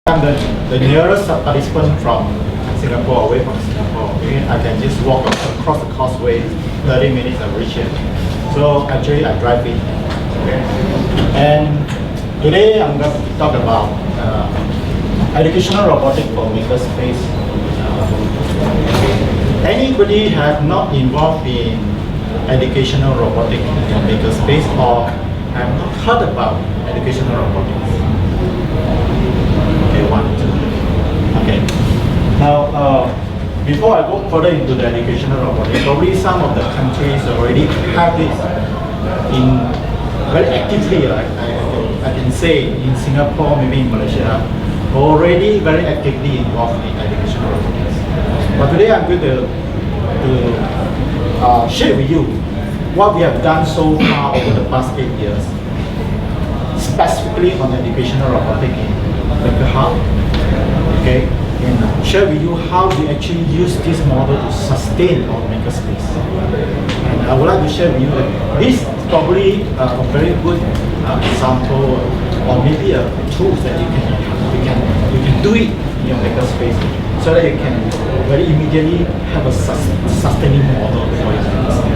I'm the nearest participant from Singapore, away from Singapore. Okay? I can just walk across the causeway, 30 minutes I reach it. So actually I drive in. Okay? And today I'm going to talk about educational robotics for Makerspace. Anybody have not involved in educational robotics in Makerspace or have not heard about educational robotics? Okay, one, two. Okay. Now, before I go further into the educational robotics, probably some of the countries already have this in very actively. I can say in Singapore, maybe in Malaysia, already very actively involved in educational robotics. But today I'm going to share with you what we have done so far over the past 8 years, specifically on educational robotics in Makerhub. Okay, and share with you how we actually use this model to sustain our Makerspace. And I would like to share with you that this is probably a very good example, or maybe a tool that you can do it in your Makerspace, so that you can very immediately have a sustaining model for your Makerspace.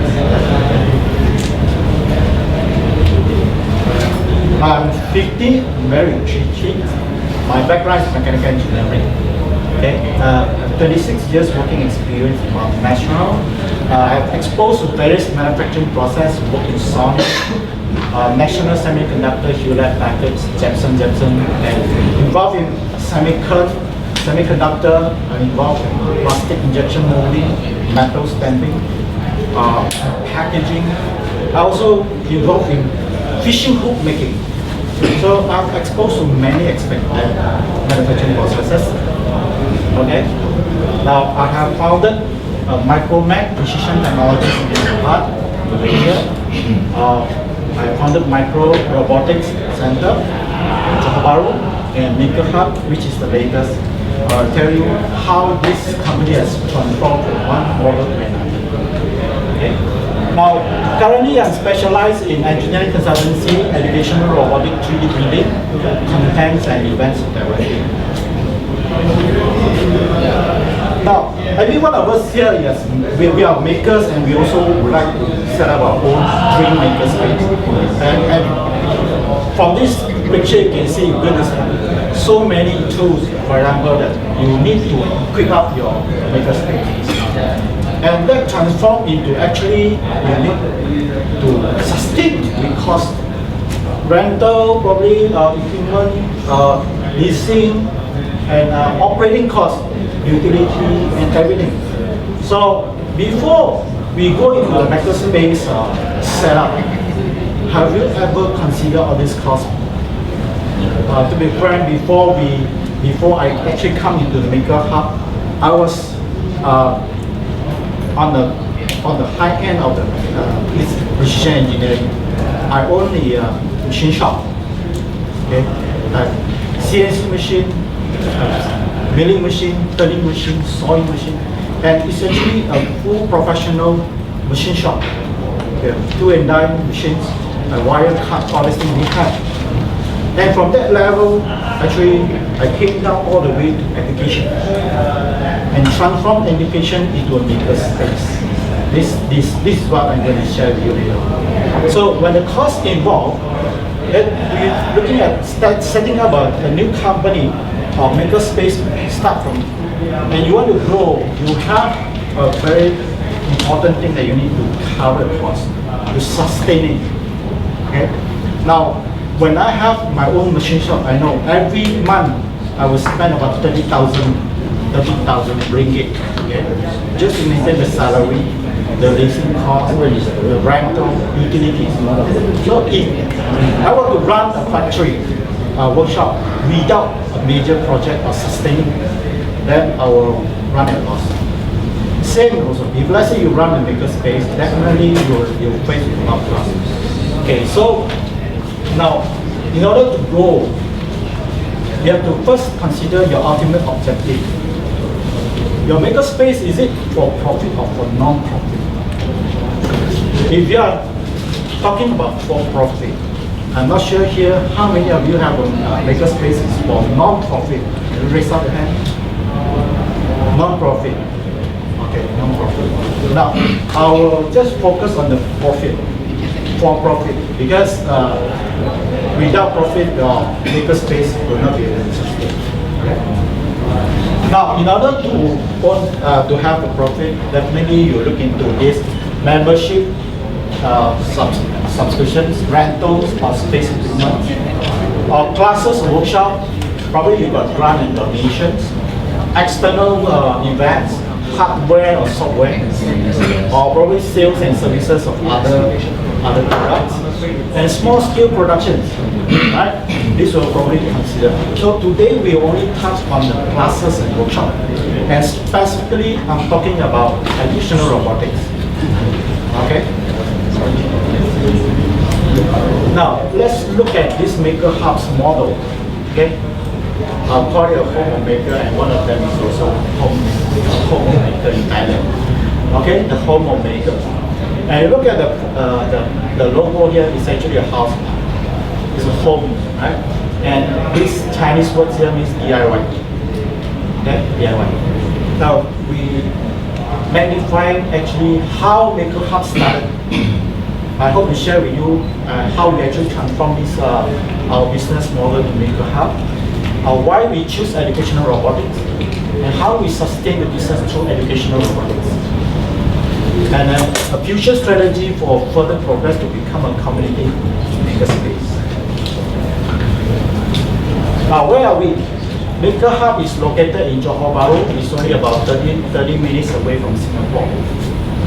I'm 50, married, 3 kids. My background is mechanical engineering. Okay, 26 years working experience in multinational. I have exposed to various manufacturing process, worked in Sony, National Semiconductor, Hewlett Packard, Jepson, and involved in semiconductor, involved in plastic injection molding, metal stamping, packaging. I also involved in fishing hook making. So I'm exposed to many manufacturing processes. Okay. Now I have founded Micromac Precision Technologies in Makerspace over here. I founded Micro Robotics Center in Johor Bahru and Makerhub, which is the latest. Tell you how this company has transformed from one model to another. Okay. Now, currently I'm specialized in engineering consultancy, educational robotic 3D printing, contents and events directing. Now, every one of us here, yes, we are makers, and we also would like to set up our own dream makerspace. And from this picture, you can see so many tools, for example, that you need to equip up your makerspace. And that transforms into actually you need to sustain because rental, probably equipment, leasing, and operating costs, utility, and everything. So before we go into the Makerspace setup, have you ever considered all these costs? To be frank, before I actually come into the Makerhub, I was on the high end of the this precision engineering. I own a machine shop. Okay, CNC machine, milling machine, turning machine, sewing machine, and essentially a full professional machine shop. Okay, tool and die machines, wire cut, all this thing we have. And from that level, actually, I came down all the way to education and transformed education into a makerspace. This is what I'm going to share with you later. So when the cost involved, we're looking at setting up a new company or makerspace start from, and you want to grow, you have a very important thing that you need to cover the cost, to sustain it. Okay? Now, when I have my own machine shop, I know every month I will spend about 30,000 ringgit, okay? Just to maintain the salary, the leasing cost, the rental, utilities. So if I want to run a factory, workshop without a major project or sustaining, then I will run at loss. Same also, if let's say you run a makerspace, definitely you'll face with a lot of losses. Okay, so now, in order to grow, you have to first consider your ultimate objective. Your makerspace, is it for profit or for non-profit? If you are talking about for profit, I'm not sure here how many of you have a Makerspace for non-profit. Can you raise up your hand? Non-profit. Okay, non-profit. Now, I will just focus on the profit, for profit, because without profit, your Makerspace will not be able to sustain. Okay? Now, in order to have a profit, definitely you look into this membership, subscriptions, rentals, or space improvements, or classes, workshop. Probably you got grant and donations, external events, hardware or software, or probably sales and services of other products, and small scale productions. Right? This will probably be considered. So today we only touch on the classes and workshop, and specifically I'm talking about additional robotics. Okay. Now let's look at this Makerhub's model. Okay. I'll call it a home maker, and one of them is also home maker in Thailand. Okay, the home maker. And you look at the logo here, it's actually a house. It's a home, right? And this Chinese word here means DIY. Okay, DIY. Now we magnify actually how Makerhub started. I hope to share with you how we actually transform this our business model to Makerhub, why we choose educational robotics, and how we sustain the business through educational robotics, and a future strategy for further progress to become a community makerspace. Now, where are we? Makerhub is located in Johor Bahru. It's only about 30 minutes away from Singapore.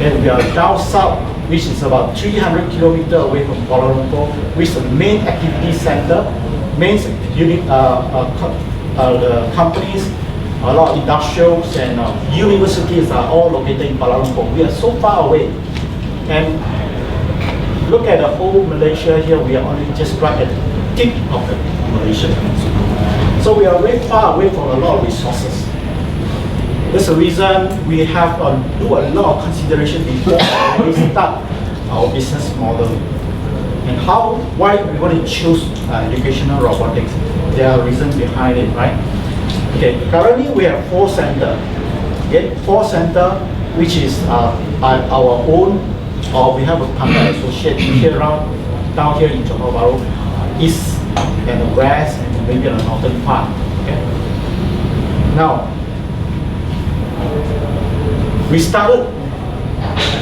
And we are down south, which is about 300 kilometers away from Kuala Lumpur, which is the main activity center, main unit, the companies, a lot of industrials and universities are all located in Kuala Lumpur. We are so far away. And look at the whole Malaysia here, we are only just right at the tip of the Malaysia. So we are very far away from a lot of resources. That's the reason we have to do a lot of consideration before we start our business model. And why we want to choose educational robotics. There are reasons behind it, right? Okay, currently we have 4 centers. Okay, 4 centers, which is our own, or we have a partner associate here down here in Johor Bahru, east and the west, and maybe on the northern part. Okay. Now, we started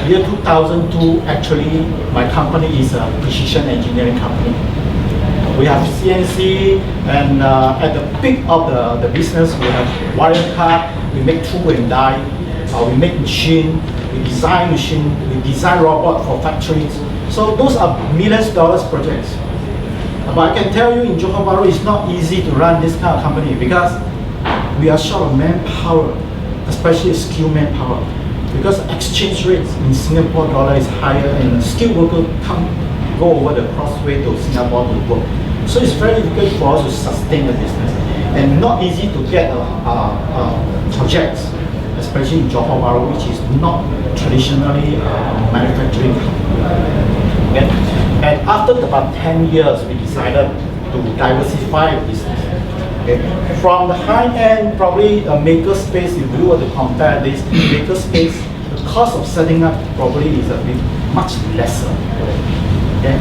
year 2002. Actually, my company is a precision engineering company. We have CNC, and at the peak of the business, we have wire cut, we make tool and die, we make machine, we design machine, we design robot for factories. So those are millions of dollars projects. But I can tell you in Johor Bahru, it's not easy to run this kind of company because we are short of manpower, especially skilled manpower. Because exchange rates in Singapore dollar is higher, and skilled workers can't go over the crossway to Singapore to work. So it's very difficult for us to sustain the business, and not easy to get projects, especially in Johor Bahru, which is not traditionally manufacturing. Okay? And after about 10 years, we decided to diversify the business. Okay. From the high end, probably a Makerspace, if you were to compare this Makerspace, the cost of setting up probably is a bit much lesser. Okay.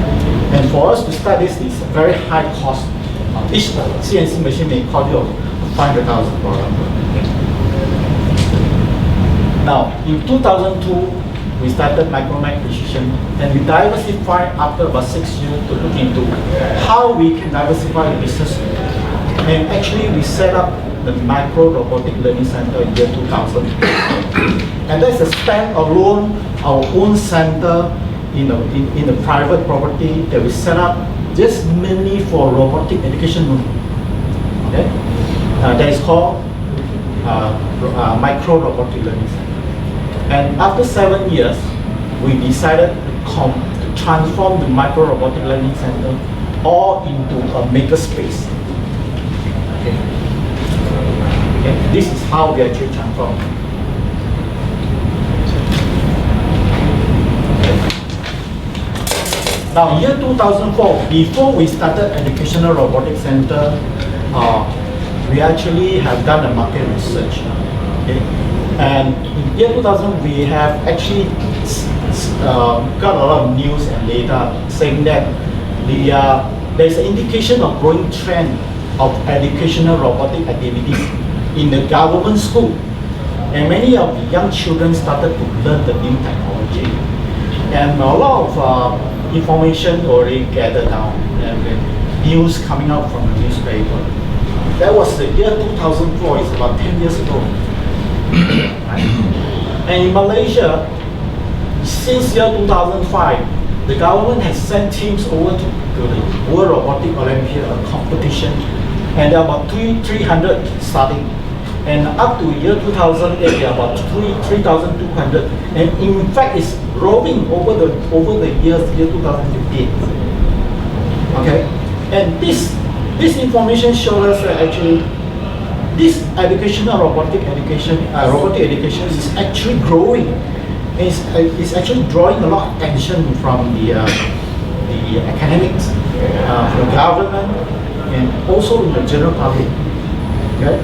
And for us to start this, is a very high cost. Each CNC machine may cost you $500,000. Now, in 2002, we started Micromac Precision, and we diversified after about 6 years to look into how we can diversify the business. And actually, we set up the Micro Robotic Learning Center in year 2000. And that's a stand-alone, our own center in the private property that we set up just mainly for robotic education room. Okay? That is called Micro Robotic Learning Center. And after 7 years, we decided to transform the Micro Robotic Learning Center all into a Makerspace. Okay. Okay. This is how we actually transform. Now, year 2004, before we started Educational Robotics Center, we actually have done a market research. Okay? And in year 2000, we have actually got a lot of news and data saying that there's an indication of growing trend of educational robotic activities in the government school. And many of the young children started to learn the new technology. And a lot of information already gathered down, and news coming out from the newspaper. That was the year 2004, it's about 10 years ago. Right? And in Malaysia, since year 2005, the government has sent teams over to the World Robotic Olympia competition, and there are about 300 starting. And up to year 2008, there are about 3,200. And in fact, it's growing over the years, year 2015. Okay? And this information shows us that actually this educational robotic education is actually growing. It's actually drawing a lot of attention from the academics, from the government, and also in the general public. Okay?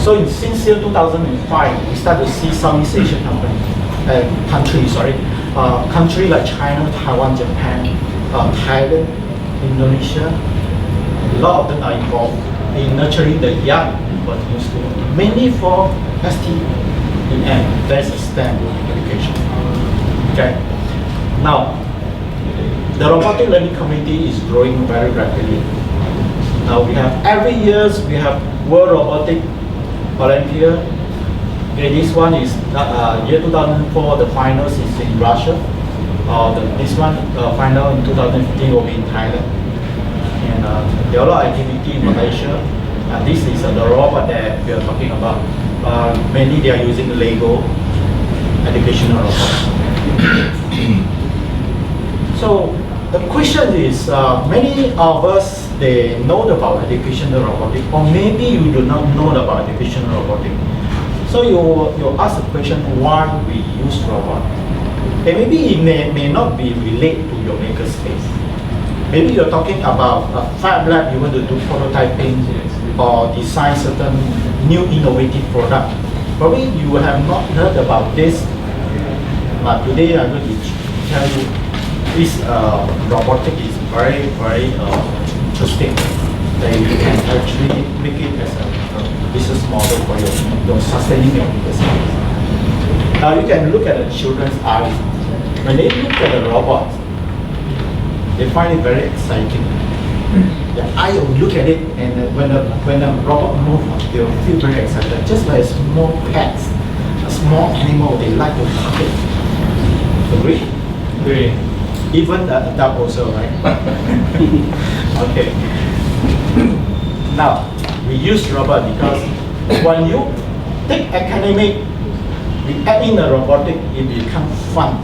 So since year 2005, we start to see Southeast Asian countries like China, Taiwan, Japan, Thailand, Indonesia. A lot of them are involved in nurturing the young for the new school, mainly for STEM, that's STEM education. Okay. Now, the robotic learning community is growing very rapidly. Now every year we have World Robotic Olympia. Okay, this one is year 2004. The finals is in Russia. This one final in 2015 will be in Thailand. And there are a lot of activity in Malaysia. This is the robot that we are talking about. Mainly they are using Lego educational robots. So the question is, many of us they know about educational robotics, or maybe you do not know about educational robotics. So you ask the question why we use robot. And maybe it may not be related to your makerspace. Maybe you're talking about a fab lab, you want to do prototyping or design certain new innovative product. Probably you have not heard about this, but today I'm going to tell you this robotic is very, very interesting. That you can actually make it as a business model for your sustaining your business. Now you can look at the children's eyes. When they look at the robot, they find it very exciting. The eye will look at it, and when the robot moves, they will feel very excited. Just like small pets, a small animal, they like to hug it. Agree? Agree. Even the adult also, right? Okay. Now, we use robot because when you take academic, we add in the robotic, it becomes fun.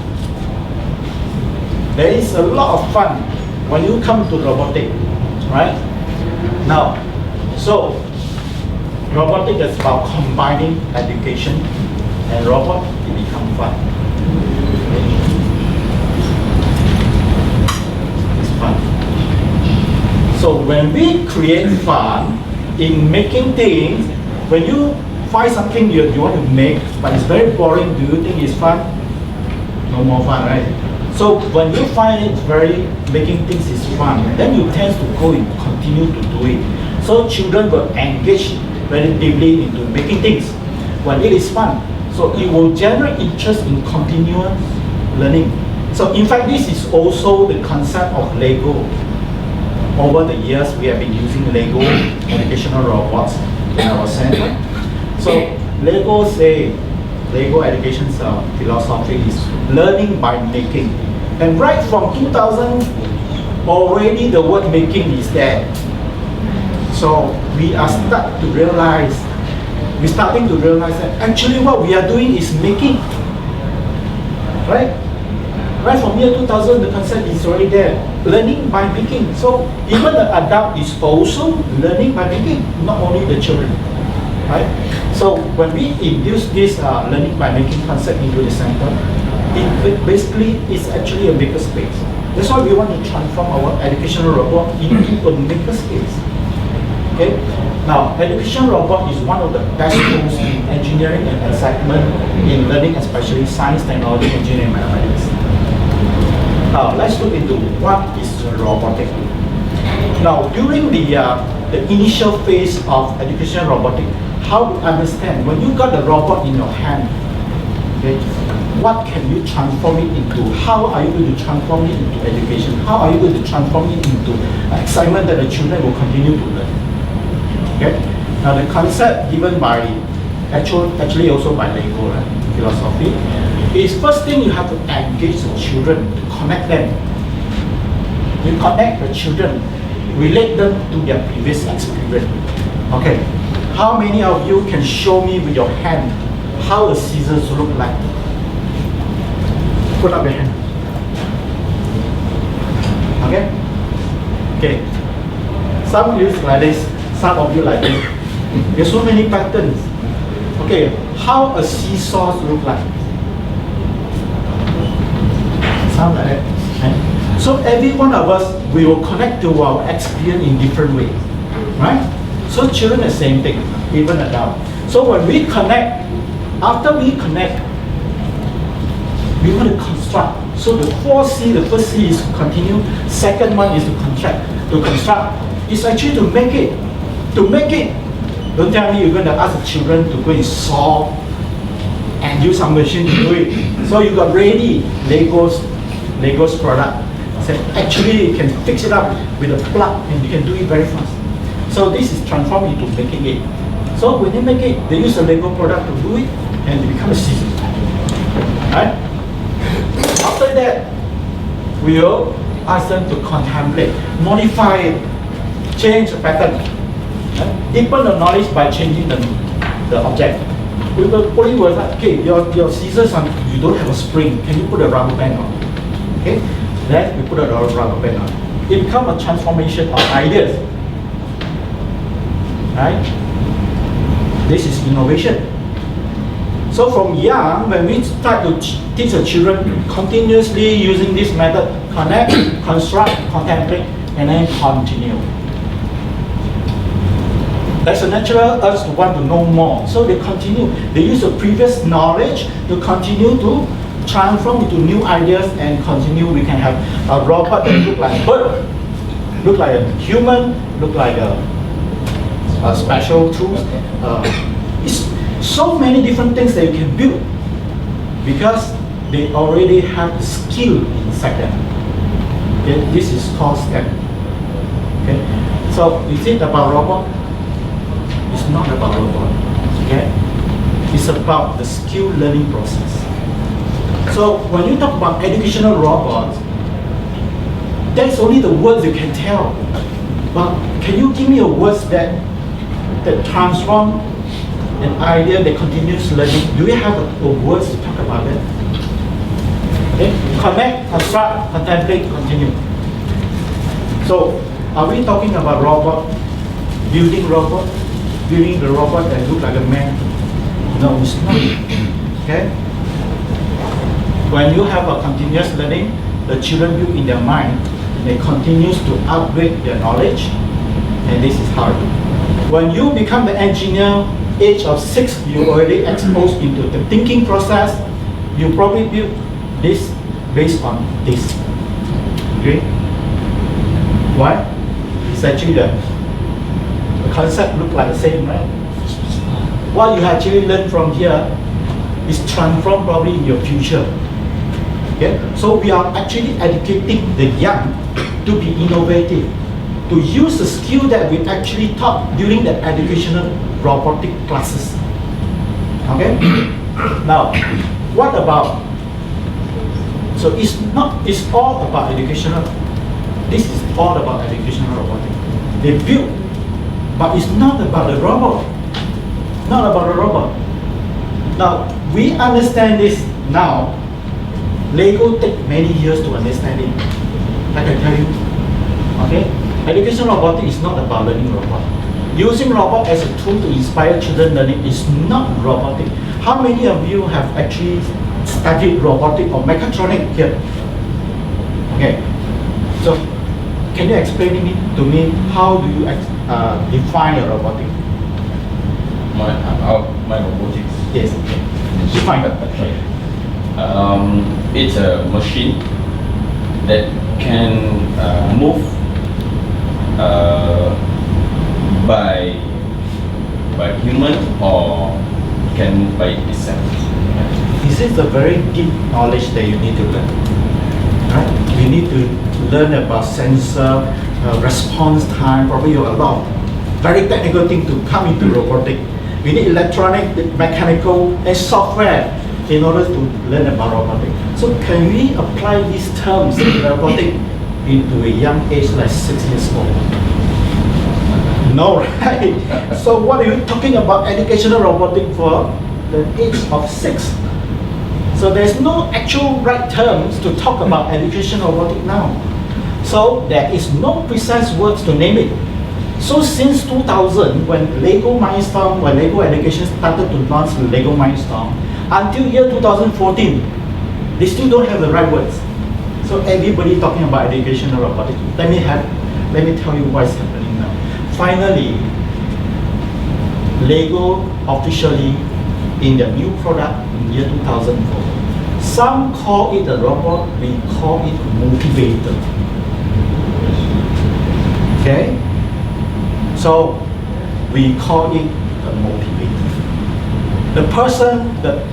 There is a lot of fun when you come to robotic, right? Now, so robotic is about combining education and robot, it becomes fun. It's fun. So when we create fun in making things, when you find something you want to make, but it's very boring, do you think it's fun? No more fun, right? So when you find it making things is fun, then you tend to go and continue to do it. So children will engage very deeply into making things when it is fun. So it will generate interest in continuous learning. So in fact, this is also the concept of Lego. Over the years, we have been using Lego educational robots in our center. So Lego education's philosophy is learning by making. And right from 2000, already the word making is there. So we are starting to realize that actually what we are doing is making. Right? Right from year 2000, the concept is already there. Learning by making. So even the adult is also learning by making, not only the children. Right? So when we introduce this learning by making concept into the center, it basically is actually a makerspace. That's why we want to transform our educational robot into a makerspace. Okay? Now, educational robot is one of the best tools in engineering and excitement in learning, especially science, technology, engineering, and mathematics. Now, let's look into what is robotics. Now, during the initial phase of educational robotics, how to understand when you got the robot in your hand, okay, what can you transform it into? How are you going to transform it into education? How are you going to transform it into excitement that the children will continue to learn? Okay. Now the concept given by actually also by Lego, right, philosophy, is first thing you have to engage the children, to connect them. You connect the children, relate them to their previous experience. Okay. How many of you can show me with your hand how the scissors look like? Put up your hand. Okay? Okay. Some use like this, some of you like this. There's so many patterns. Okay, how a seesaw look like? Some like that. Right? So every one of us, we will connect to our experience in different ways. Right? So children the same thing, even adults. So when we connect, after we connect, we want to construct. So the 4C, the first C is to continue, second one is to construct. It's actually to make it. To make it. Don't tell me you're going to ask the children to go and saw and use some machine to do it. So you got ready Lego's product. So actually you can fix it up with a plug and you can do it very fast. So this is transformed into making it. So when they make it, they use a Lego product to do it and it becomes a scissors. Right? After that, we will ask them to contemplate, modify it, change the pattern, deepen the knowledge by changing the object. We will put it with, okay, your scissors, you don't have a spring, can you put a rubber band on? Okay, then we put a rubber band on. It becomes a transformation of ideas. Right? This is innovation. So from young, when we start to teach the children continuously using this method, connect, construct, contemplate, and then continue. There's a natural urge to want to know more. So they continue. They use the previous knowledge to continue to transform into new ideas and continue. We can have a robot that look like a bird, look like a human, look like a special tools. It's so many different things that you can build because they already have the skill inside them. Okay? This is called STEM. Okay? So is it about robot? It's not about robot. Okay? It's about the skill learning process. So when you talk about educational robots, that's only the words you can tell. But can you give me a words that transform an idea that continues learning? Do we have a words to talk about that? Okay? Connect, construct, contemplate, continue. So, are we talking about robot, building the robot that look like a man? No, it's not. Okay? When you have a continuous learning, the children build in their mind, they continues to upgrade their knowledge, and this is hard. When you become the engineer, age of 6, you already exposed into the thinking process. You probably build this based on this. Okay? Why? It's actually the concept look like the same, right? What you actually learn from here is transformed probably in your future. Okay? So we are actually educating the young to be innovative, to use the skill that we actually taught during the educational robotic classes. Okay? Now, what about? So it's all about educational. This is all about educational robotic. They build, but it's not about the robot. Not about the robot. Now, we understand this now. Lego take many years to understand it. Like I tell you. Okay? Educational robotics is not about learning robot. Using robot as a tool to inspire children learning is not robotic. How many of you have actually studied robotic or mechatronic here? Okay. So, can you explain to me how do you define a robotic? My robotics. Yes. Define it. Okay. It's a machine that can move by human or can move by itself. This is a very deep knowledge that you need to learn. Right? You need to learn about sensor, response time, probably a lot of very technical things to come into robotic. We need electronic, mechanical, and software in order to learn about robotic. So can we apply these terms in robotic into a young age like 6 years old? No, right? So what are you talking about educational robotic for the age of 6? So there's no actual right terms to talk about educational robotic now. So there is no precise words to name it. So since 2000, when Lego Mindstorm, when Lego Education started to launch Lego Mindstorm, until year 2014, they still don't have the right words. So everybody talking about educational robotics. Let me tell you what's happening now. Finally, Lego officially in their new product in year 2004. Some call it a robot, we call it motivator. Okay? So we call it a motivator. The person,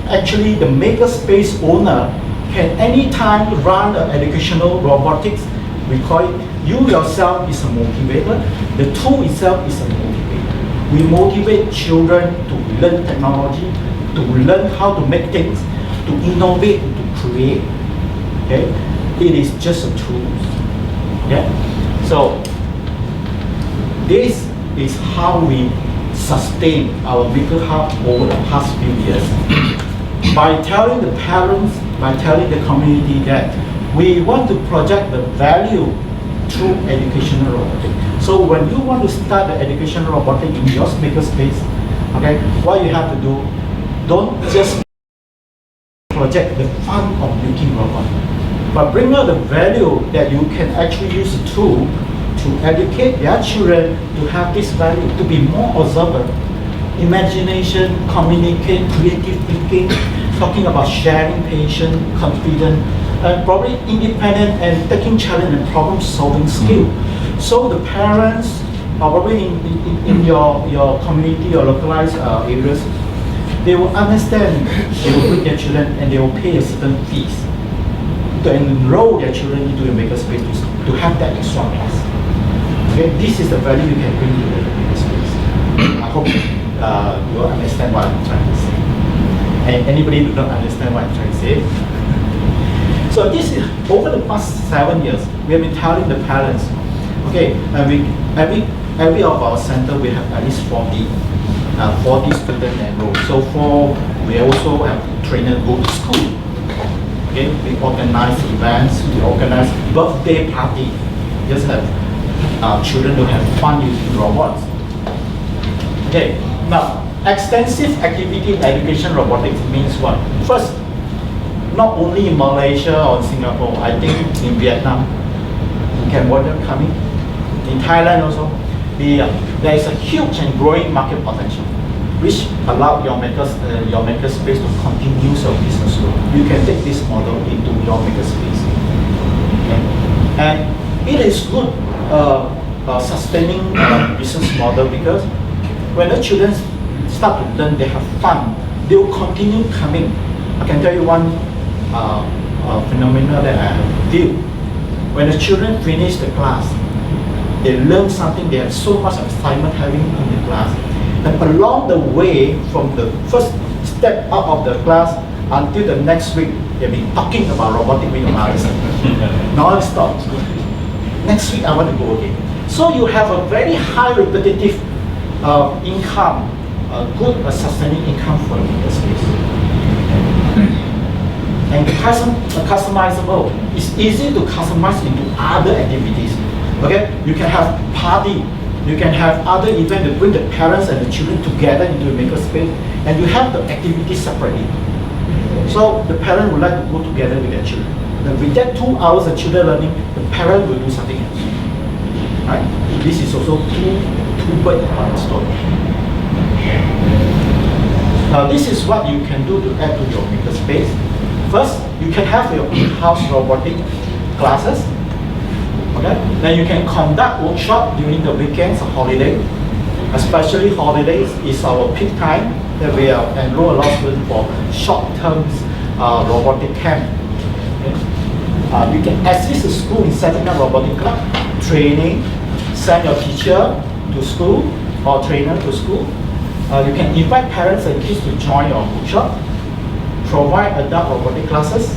actually the Makerspace owner can anytime run an educational robotics. We call it, you yourself is a motivator, the tool itself is a motivator. We motivate children to learn technology, to learn how to make things, to innovate, to create. Okay? It is just a tool. Okay? So this is how we sustain our Makerhub over the past few years. By telling the parents, by telling the community that we want to project the value through educational robotics. So when you want to start the educational robotics in your Makerspace, okay, what you have to do, don't just project the fun of making robots, but bring out the value that you can actually use the tool to educate their children to have this value, to be more observant, imagination, communicate, creative thinking, talking about sharing, patience, confidence, and probably independent and taking challenge and problem-solving skill. So the parents, probably in your community or localized areas, they will understand, they will bring their children and they will pay a certain fees to enroll their children into a Makerspace to have that extra class. Okay, this is the value you can bring to the Makerspace. I hope you understand what I'm trying to say. And anybody who don't understand what I'm trying to say. So this is, over the past 7 years, we have been telling the parents, okay, every of our center we have at least 40 students enrolled. So we also have trainers go to school. Okay, we organize events, we organize birthday party, just have children to have fun using robots. Okay, now extensive activity in education robotics means what? First, not only in Malaysia or Singapore, I think in Vietnam, in Cambodia coming, in Thailand also, there is a huge and growing market potential, which allow your Makerspace to continue your business growth. You can take this model into your Makerspace. Okay? And it is good sustaining business model because when the children start to learn, they have fun, they will continue coming. I can tell you one phenomena that I have viewed. When the children finish the class, they learn something, they have so much excitement having in the class. And along the way, from the first step out of the class until the next week, they've been talking about robotic with analysis. Non-stop. Next week, I want to go again. So you have a very high repetitive income, good sustaining income for the Makerspace. And customizable. It's easy to customize into other activities. Okay, you can have party, you can have other events to bring the parents and the children together into a Makerspace, and you have the activities separately. So the parent would like to go together with their children. then we get 2 hours of children learning, the parent will do something else. Right? This is also two birds with one stone. Now this is what you can do to add to your makerspace. First, you can have your in-house robotic classes. Okay? Then you can conduct workshop during the weekends or holiday. Especially holidays is our peak time that we enroll a lot of students for short-term robotic camp. Okay? You can assist the school in setting up robotic club, training, send your teacher to school or trainer to school. You can invite parents and kids to join your workshop, provide adult robotic classes.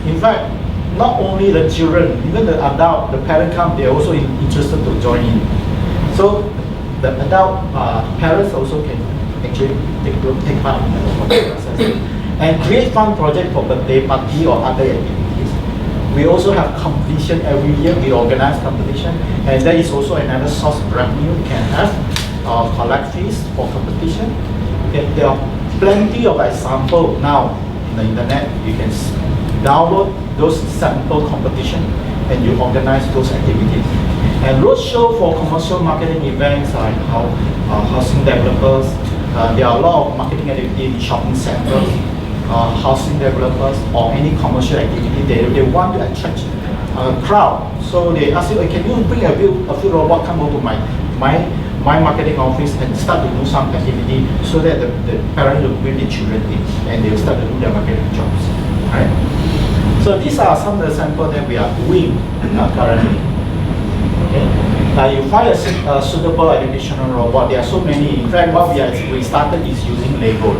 In fact, not only the children, even the adult, the parent come, they're also interested to join in. So the adult parents also can actually take part in the robotic classes. And create fun project for birthday party or other activities. We also have competition every year. We organize competition, and that is also another source of revenue we can have. Collect fees for competition. Okay, there are plenty of examples now in the internet. You can download those sample competition and you organize those activities. And roadshow for commercial marketing events like housing developers. There are a lot of marketing activities in shopping centers, housing developers, or any commercial activity. They want to attract a crowd. So they ask you, can you bring a few robots come over to my marketing office and start to do some activity so that the parents will bring the children in and they will start to do their marketing jobs. Right? So these are some of the samples that we are doing currently. Okay? You find a suitable educational robot. There are so many. In fact, what we started is using Lego.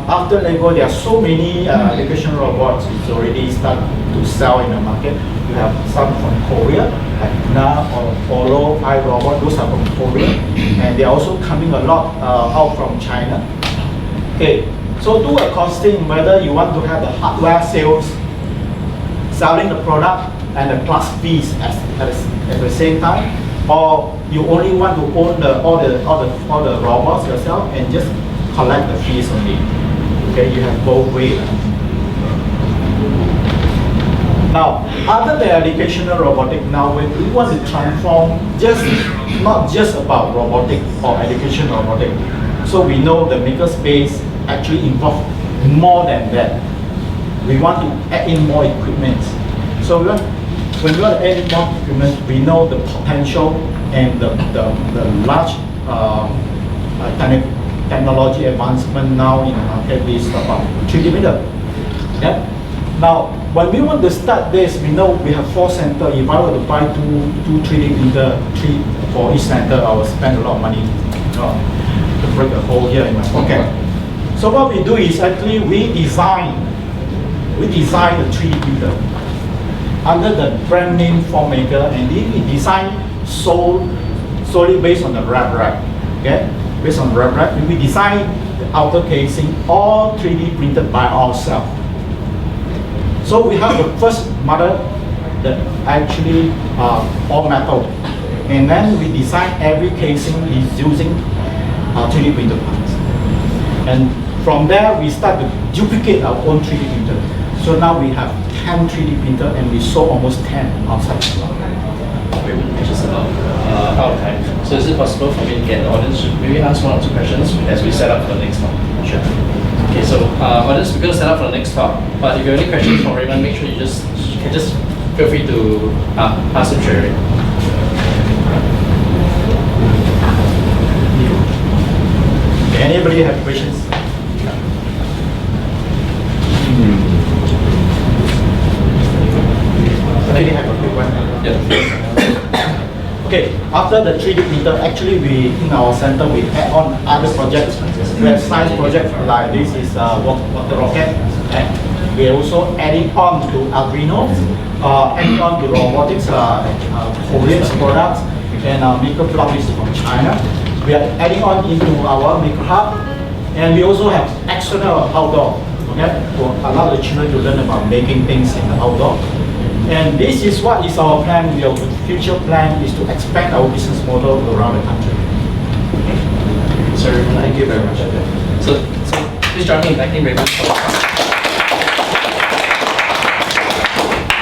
After Lego, there are so many educational robots. It's already started to sell in the market. You have some from Korea, like Na or Polo, iRobot, those are from Korea. And they are also coming a lot out from China. Okay, so do a costing whether you want to have the hardware sales, selling the product and the plus fees at the same time, or you only want to own all the robots yourself and just collect the fees only. Okay, you have both ways. Now, other than educational robotic, now when we want to transform not just about robotic or educational robotic, so we know the Makerspace actually involves more than that. We want to add in more equipment. So when we want to add in more equipment, we know the potential and the large technology advancement now in the market is about 3D printer. Yeah? Now, when we want to start this, we know we have 4 centers. If I were to buy two 3D printer, 3 for each center, I will spend a lot of money to break a hole here in my pocket. So what we do is actually we design the 3D printer under the brand name Formmaker, and we design solely based on the wrap rack. Okay, based on the wrap rack, we design the outer casing all 3D printed by ourselves. So we have the first mother that actually all metal, and then we design every casing is using 3D printed parts. And from there we start to duplicate our own 3D printer. So now we have 10 3D printer and we sold almost 10 outside. We're just about out of time. So is it possible for me to get the audience to maybe ask 1 or 2 questions as we set up for the next talk? Sure. Okay, so audience, we're going to set up for the next talk. But if you have any questions for Raymond, make sure you can just feel free to ask them straight away. Anybody have questions? Anybody have a quick one? Yeah. Okay, after the 3D printer, actually we in our center we add on other projects. We have science projects like this is water rocket. And we are also adding on to Arduino, adding on to robotics, Korean products, and Makerblock is from China. We are adding on into our Makerhub, and we also have external outdoor. Okay, to allow the children to learn about making things in the outdoor. And this is what is our plan. Our future plan is to expand our business model around the country. Sir, thank you very much. So please join me in thanking Raymond.